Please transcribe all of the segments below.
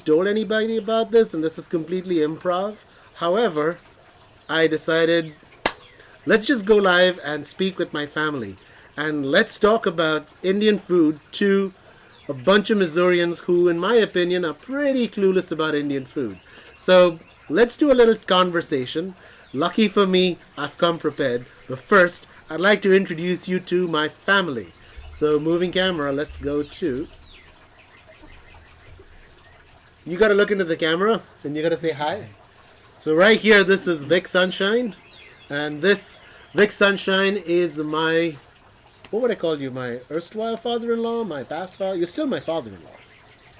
told anybody about this, and this is completely improv. However, I decided, let's just go live and speak with my family. And let's talk about Indian food to a bunch of Missourians who, in my opinion, are pretty clueless about Indian food. So let's do a little conversation. Lucky for me, I've come prepared. But first, I'd like to introduce you to my family. So moving camera, let's go to... You got to look into the camera and you got to say hi. So right here, this is Vic Sunshine. And this Vic Sunshine is my... What would I call you? My erstwhile father-in-law? My past father? You're still my father-in-law.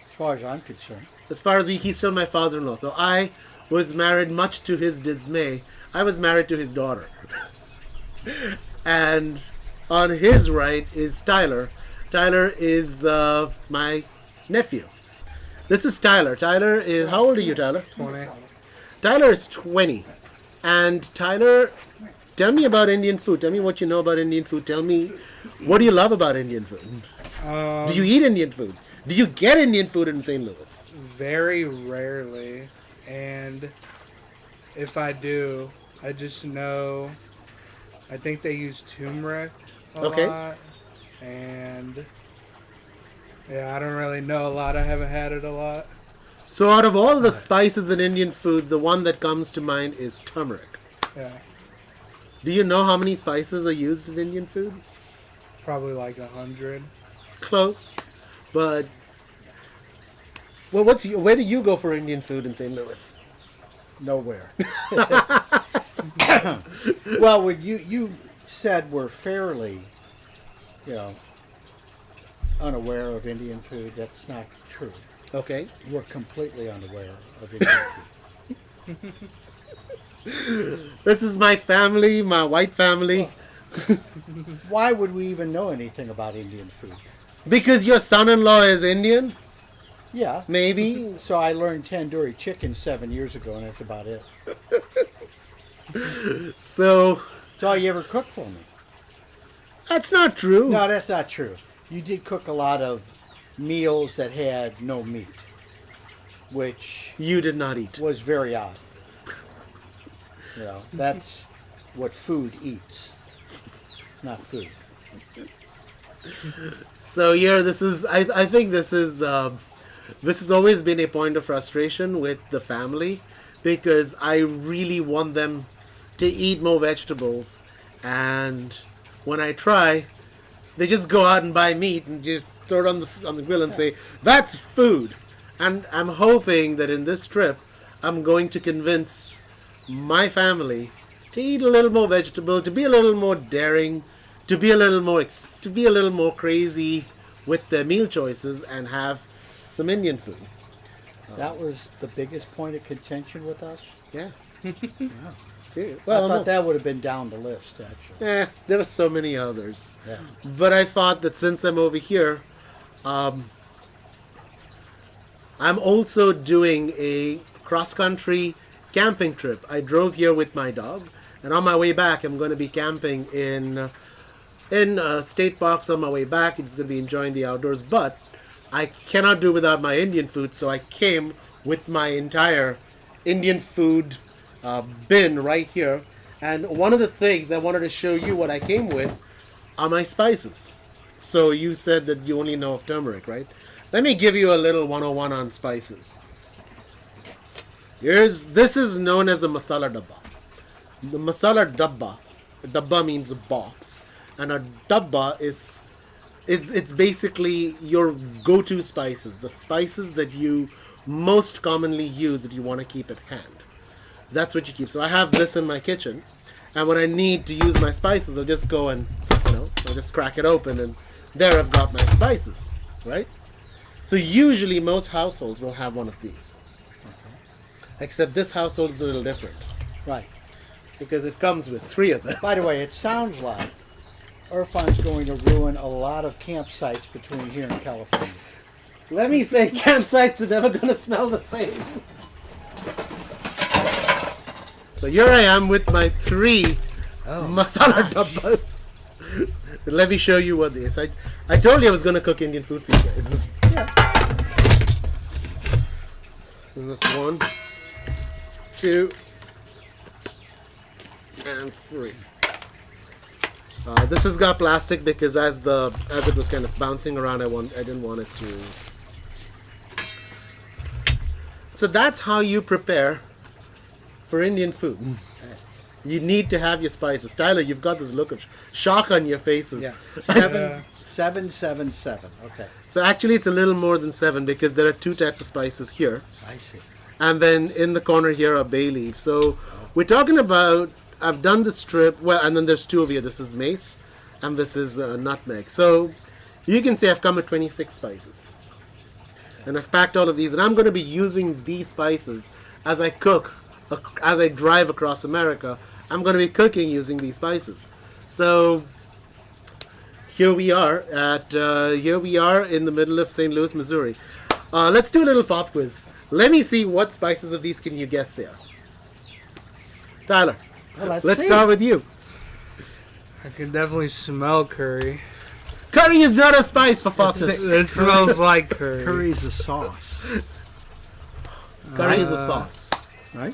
As far as I'm concerned. As far as he's still my father-in-law. So I was married, much to his dismay. I was married to his daughter. And on his right is Tyler. Tyler is my nephew. This is Tyler. Tyler is... How old are you, Tyler? 20. Tyler is 20. And Tyler, tell me about Indian food. Tell me what you know about Indian food. Tell me, what do you love about Indian food? Do you eat Indian food? Do you get Indian food in St. Louis? Very rarely. And if I do, I just know... I think they use turmeric a lot. And... Yeah, I don't really know a lot. I haven't had it a lot. So out of all the spices in Indian food, the one that comes to mind is turmeric. Yeah. Do you know how many spices are used in Indian food? Probably like 100. Close. But... Well, where do you go for Indian food in St. Louis? Nowhere. Well, when you said we're fairly, unaware of Indian food, that's not true. Okay. We're completely unaware of Indian food. This is my family, my white family. Why would we even know anything about Indian food? Because your son-in-law is Indian? Yeah. Maybe. So I learned tandoori chicken 7 years ago, and that's about it. So... That's all you ever cooked for me. That's not true. No, that's not true. You did cook a lot of meals that had no meat, which You did not eat. was very odd. That's what food eats, not food. So yeah, this is... I think this is... this has always been a point of frustration with the family, because I really want them to eat more vegetables, and when I try, they just go out and buy meat and just throw it on the grill and say, that's food. And I'm hoping that in this trip, I'm going to convince my family to eat a little more vegetable, to be a little more daring, to be a little more crazy with their meal choices, and have some Indian food. That was the biggest point of contention with us? Yeah. Yeah. Serious. I Well, thought no. that would have been down the list, actually. There were so many others. Yeah. But I thought that since I'm over here, I'm also doing a cross-country camping trip. I drove here with my dog, and on my way back, I'm going to be camping in state parks on my way back. It's going to be enjoying the outdoors, but I cannot do without my Indian food, so I came with my entire Indian food bin right here. And one of the things I wanted to show you what I came with are my spices. So you said that you only know of turmeric, right? Let me give you a little 101 on spices. This is known as a masala dabba. The masala dabba means a box, and a dabba is it's basically your go-to spices, the spices that you most commonly use that you want to keep at hand. That's what you keep. So I have this in my kitchen, and when I need to use my spices, I'll just go and, I'll just crack it open, and there I've got my spices, right? So usually most households will have one of these. Okay. Except this household is a little different, Right. because it comes with 3 of them. By the way, it sounds like Irfan's going to ruin a lot of campsites between here and California. Let me say, campsites are never going to smell the same. So here I am with my 3 masala dabbas. Let me show you what this is. I told you I was going to cook Indian food for you guys. Yeah. And that's 1, 2, and 3. This has got plastic because as it was kind of bouncing around, I didn't want it to. So that's how you prepare for Indian food. You need to have your spices. Tyler, you've got this look of shock on your faces. Yeah. Yeah. 777. Okay. So actually, it's a little more than 7 because there are 2 types of spices here, I see. and then in the corner here are bay leaves. So we're talking about. I've done the strip. Well, and then there's 2 of you. This is mace, and this is nutmeg. So you can say I've come with 26 spices, and I've packed all of these, and I'm going to be using these spices as I cook, as I drive across America. I'm going to be cooking using these spices. So here we are in the middle of St. Louis, Missouri. Let's do a little pop quiz. Let me see what spices of these can you guess there. Tyler, Well, let's see. start with you. I can definitely smell curry. Curry is not a spice, for fuck's sake. It smells like curry. Curry's a sauce, Curry is a sauce. right?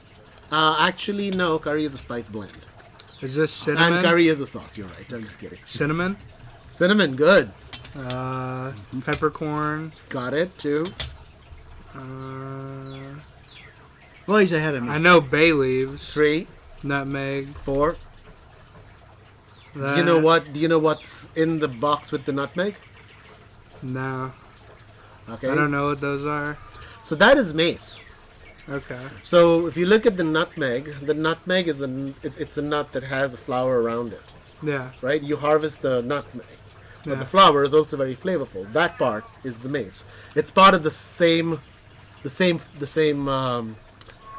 Actually, no. Curry is a spice blend. Is this cinnamon? And curry is a sauce. You're right. I'm just kidding. Cinnamon? Cinnamon, good. Peppercorn. Got it, too. Well, he's ahead of me. I know bay leaves. 3, Nutmeg. 4. Do That. you know what? Do you know what's in the box with the nutmeg? No. Okay. I don't know what those are. So that is mace. Okay. So if you look at the nutmeg is it's a nut that has a flower around it, Yeah. right? You harvest the nutmeg, but Yeah. the flower is also very flavorful. That part is the mace. It's part of the same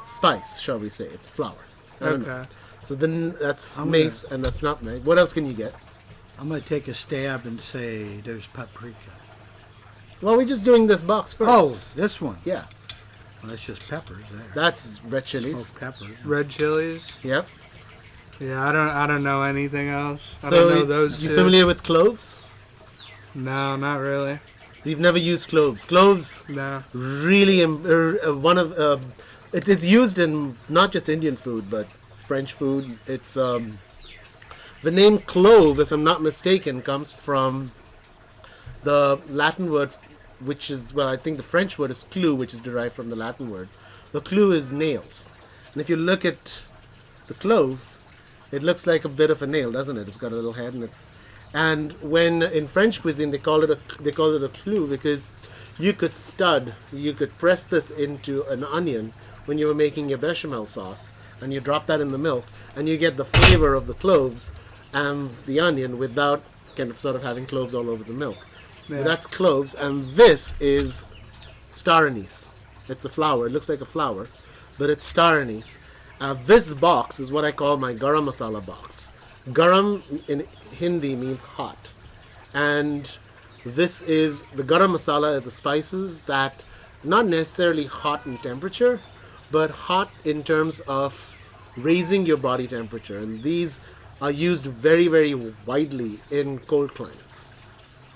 spice, shall we say? It's flour. I don't know. Okay. So then that's I'm mace and that's nutmeg. What else can you get? I'm going to take a stab and say there's paprika. Well, we're just doing this box first. Oh, this one. yeah, Well, that's just peppers there. that's red chilies. Oh, peppers. Red chilies. Yep. Yeah, I don't know anything else. I So don't know those you two. familiar with cloves? No, not really. So you've never used cloves. Cloves No. really it is used in not just Indian food but French food. It's the name clove, if I'm not mistaken, comes from the Latin word, which is, well, I think the French word is clou, which is derived from the Latin word. The clou is nails, and if you look at the clove, it looks like a bit of a nail, doesn't it? It's got a little head, and when in French cuisine they call it a clou because you could press this into an onion when you were making your bechamel sauce, and you drop that in the milk, and you get the flavor of the cloves and the onion without kind of sort of having cloves all over the milk. Yeah. That's cloves, and this is star anise. It's a flower. It looks like a flower, but it's star anise. This box is what I call my garam masala box. Garam in Hindi means hot, and this is the garam masala is the spices that not necessarily hot in temperature, but hot in terms of raising your body temperature, and these are used very, very widely in cold climates.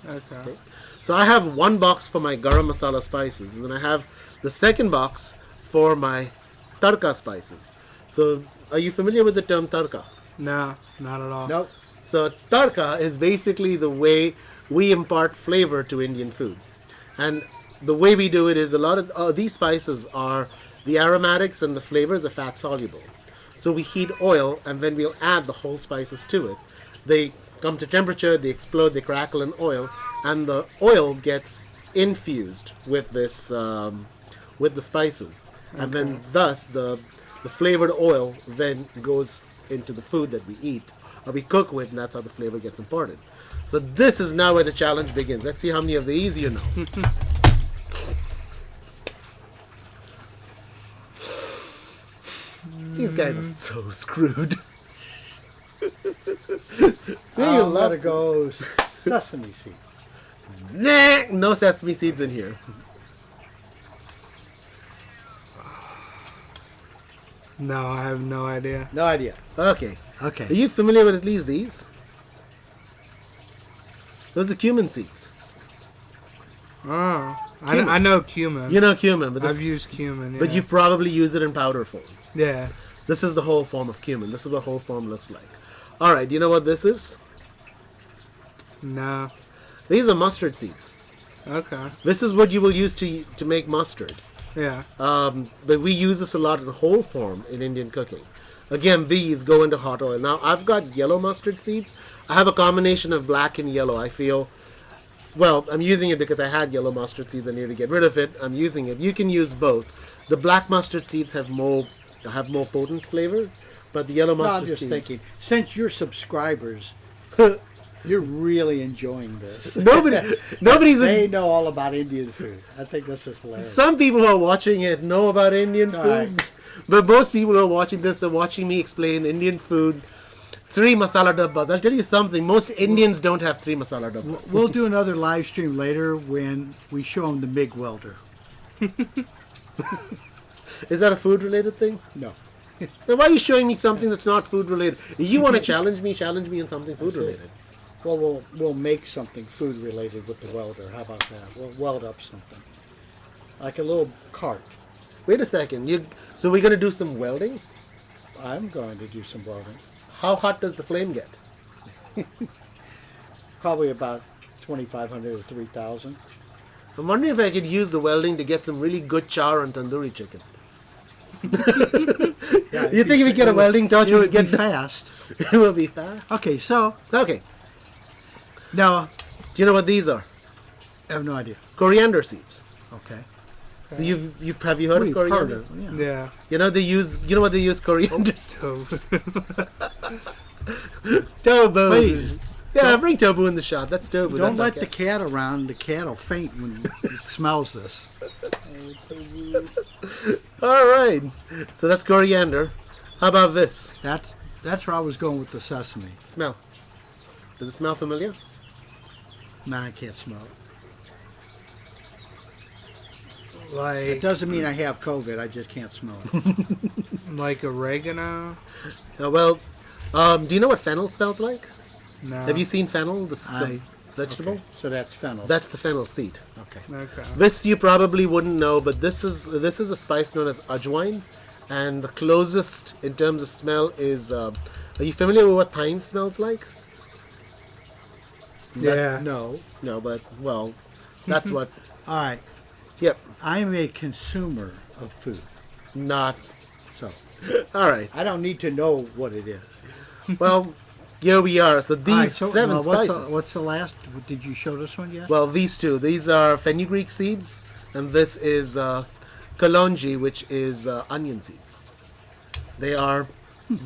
Okay. So I have one box for my garam masala spices, and then I have the second box for my tarka spices. So are you familiar with the term tarka? No, not at all. Nope. So tarka is basically the way we impart flavor to Indian food. And the way we do it is a lot of these spices are the aromatics and the flavors are fat soluble. So we heat oil and then we'll add the whole spices to it. They come to temperature, they explode, they crackle in oil, and the oil gets infused with this with the spices. And then thus the flavored oil then goes into the food that we eat or we cook with, and that's how the flavor gets imparted. So this is now where the challenge begins. Let's see how many of these you know. These guys are so screwed. I'm going to go sesame seed. Nah, no sesame seeds in here. No, I have no idea. No idea. Okay. Are Okay. you familiar with at least these? Those are cumin seeds. Oh. I know cumin. You know cumin, but I've used cumin. Yeah. but you've probably used it in powder form. Yeah. This is the whole form of cumin. This is what whole form looks like. All right, you know what this is? No. These are mustard seeds. Okay. This is what you will use to make mustard. Yeah. But we use this a lot in whole form in Indian cooking. Again, these go into hot oil. Now, I've got yellow mustard seeds. I have a combination of black and yellow. I feel, well, I'm using it because I had yellow mustard seeds. I need to get rid of it. I'm using it. You can use both. The black mustard seeds have more potent flavor, but the yellow No, mustard I'm just seeds. thinking, since you're subscribers, you're really enjoying this. Nobody's. They know all about Indian food. I think this is hilarious. Some people who are watching it know about Indian All food, right. but most people who are watching this are watching me explain Indian food. 3 masala dabbas. I'll tell you something. Most Indians don't have 3 masala dabbas. We'll do another live stream later when we show them the MIG welder. Is that a food related thing? No. Then why are you showing me something that's not food related? If you want to challenge me in something food related. Well, we'll make something food related with the welder. How about that? We'll weld up something. Like a little cart. Wait a second. So we're going to do some welding? I'm going to do some welding. How hot does the flame get? Probably about 2,500 or 3,000. I'm wondering if I could use the welding to get some really good char on tandoori chicken. Yeah, You think if we get a welding torch, it we would could be get fast. it will be fast. Okay, so Okay. now Do you know what these are? I have no idea. Coriander seeds. Okay. So have you heard of We've coriander? heard of, yeah. Yeah. You know what they use coriander seeds? So, Tobu. Please. Yeah, bring tobu in the shot. That's tobu. Don't That's let okay. the cat around. The cat will faint when it smells this. All right. So that's coriander. How about this? That's where I was going with the sesame. Smell. Does it smell familiar? Nah, I can't smell it. It like doesn't mean I have COVID. I just can't smell it. like oregano. Well, do you know what fennel smells like? No. Have you seen fennel, the vegetable? Okay, so that's fennel. That's the fennel seed. Okay. Okay. This you probably wouldn't know, but this is a spice known as ajwain, and the closest in terms of smell is. Are you familiar with what thyme smells like? Yeah. No. No, but well, that's what. All right. Yep. I'm a consumer of food, Not. so All right. I don't need to know what it is. Well, here we are. So these All right, so, 7 what's spices. what's the last? Did you show this one yet? Well, these two. These are fenugreek seeds, and this is kalonji, which is onion seeds. They are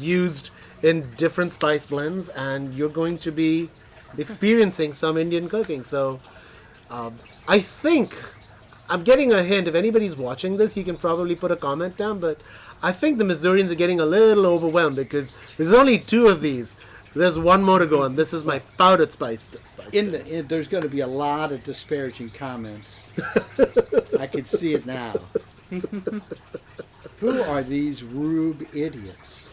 used in different spice blends, and you're going to be experiencing some Indian cooking. So, I think I'm getting a hint. If anybody's watching this, you can probably put a comment down. But I think the Missourians are getting a little overwhelmed because there's only 2 of these. There's one more to go, and this is my powdered spice. There's going to be a lot of disparaging comments. I can see it now. Who are these rube idiots?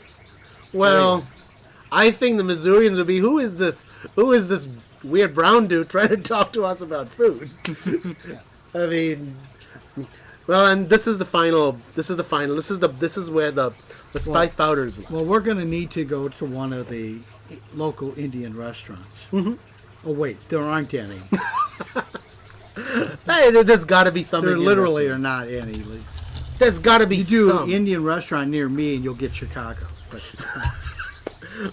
Well, I think the Missourians would be, who is this weird brown dude trying to talk to us about food? I mean, well, and this is the final. This is where the spice powders. Well, we're going to need to go to one of the local Indian restaurants. Mm-hmm. Oh wait, there aren't any. Hey, there's got to be some. There Indian literally are restaurants. not any. There's got to be You do some. Indian restaurant near me, and you'll get Chicago. But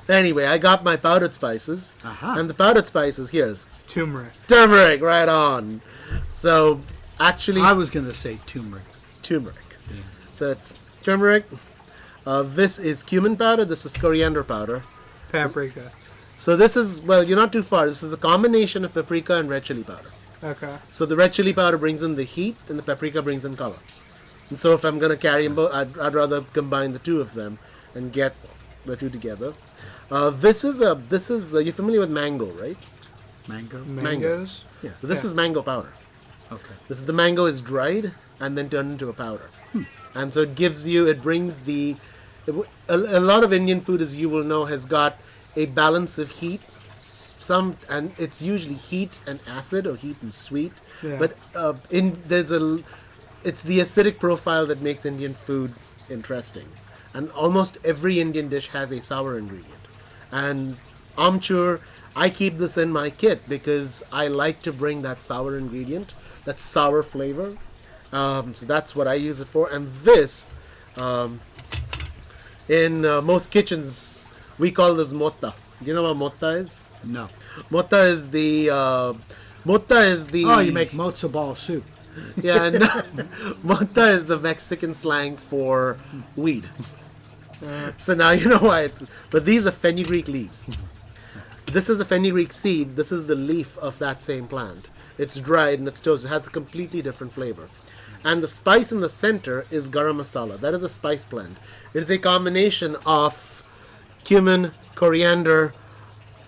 Anyway, I got my powdered spices, and the powdered spices here, Turmeric. turmeric, right on. So, actually, I was going to say turmeric. turmeric. So it's turmeric. This is cumin powder. This is coriander powder. Paprika. So this is, well, you're not too far. This is a combination of paprika and red chili powder. Okay. So the red chili powder brings in the heat, and the paprika brings in color. And so if I'm going to carry them both, I'd rather combine the 2 of them and get the 2 together. This is you're familiar with mango, right? Mango. Mangoes. Yeah. So this is mango powder. Okay. This is the mango is dried and then turned into a powder. And so it brings a lot of Indian food, as you will know, has got a balance of heat, and it's usually heat and acid or heat and sweet. Yeah. But it's the acidic profile that makes Indian food interesting. And almost every Indian dish has a sour ingredient. And amchur, I keep this in my kit because I like to bring that sour ingredient, that sour flavor. So that's what I use it for. And this, in most kitchens, we call this motta. Do you know what motta is? No. Motta is the. Oh, you make matzo ball soup. Yeah, no, motta is the Mexican slang for weed. So now you know why. But these are fenugreek leaves. This is a fenugreek seed. This is the leaf of that same plant. It's dried and it's toasted. It has a completely different flavor. And the spice in the center is garam masala. That is a spice blend. It is a combination of cumin, coriander,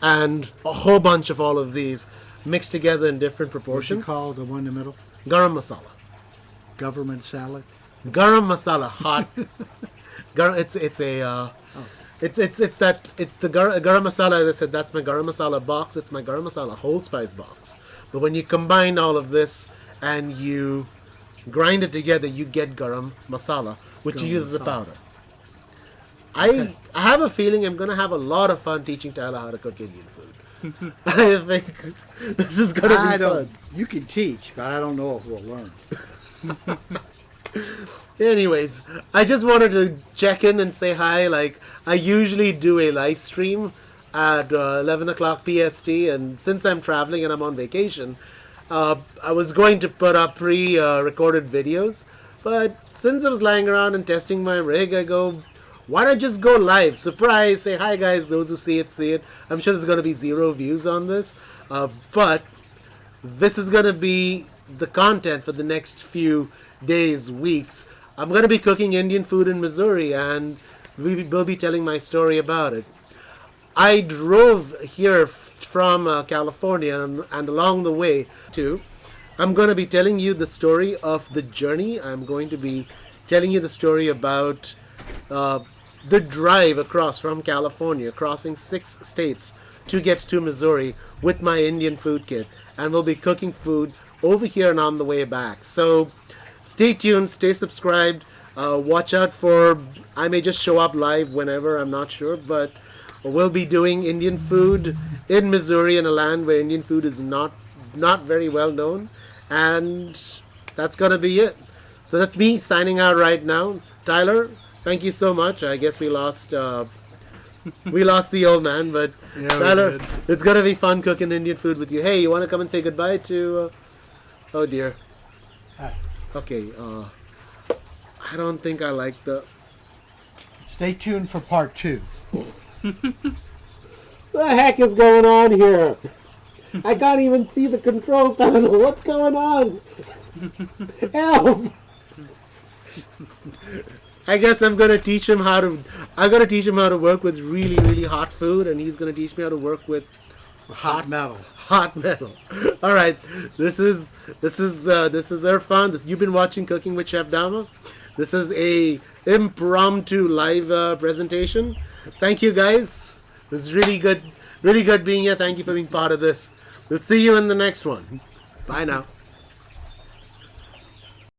and a whole bunch of all of these mixed together in different What you proportions. call the one in the middle? Garam masala. Government salad. Garam masala, hot. It's the garam masala. As I said, that's my garam masala box. It's my garam masala whole spice box. But when you combine all of this and you grind it together, you get garam masala, which you Garam use as a masala. powder. I have a feeling I'm going to have a lot of fun teaching Tyler how to cook Indian food. I think this is going to be fun. You can teach, but I don't know if we'll learn. Anyways, I just wanted to check in and say hi. Like, I usually do a live stream at 11 o'clock PST, and since I'm traveling and I'm on vacation, I was going to put up pre-recorded videos, but since I was lying around and testing my rig, I go, why not just go live? Surprise, say hi guys, those who see it, see it. I'm sure there's going to be 0 views on this, but this is going to be the content for the next few days, weeks. I'm going to be cooking Indian food in Missouri, and we will be telling my story about it. I drove here from California, and along the way too, I'm going to be telling you the story of the journey. I'm going to be telling you the story about the drive across from California, crossing 6 states to get to Missouri with my Indian food kit, and we'll be cooking food over here and on the way back. So stay tuned, stay subscribed, watch out for, I may just show up live whenever, I'm not sure, but we'll be doing Indian food in Missouri, in a land where Indian food is not very well known, and that's gonna be it. So that's me signing out right now. Tyler, thank you so much. I guess we lost the old man, but Yeah, we Tyler, did. it's gonna be fun cooking Indian food with you. Hey, you want to come and say goodbye to? Oh dear. Hi. Okay. I don't think I like the. Stay tuned for part 2. The heck is going on here? I can't even see the control panel. What's going on? Help! I guess I'm gonna teach him how to. I'm gonna teach him how to work with really, really hot food, and he's gonna teach me how to work with Hot metal. hot metal. All right, this is Irfan. You've been watching Cooking with Chef Dama. This is a impromptu live presentation. Thank you guys. It was really good being here. Thank you for being part of this. We'll see you in the next one. Bye now.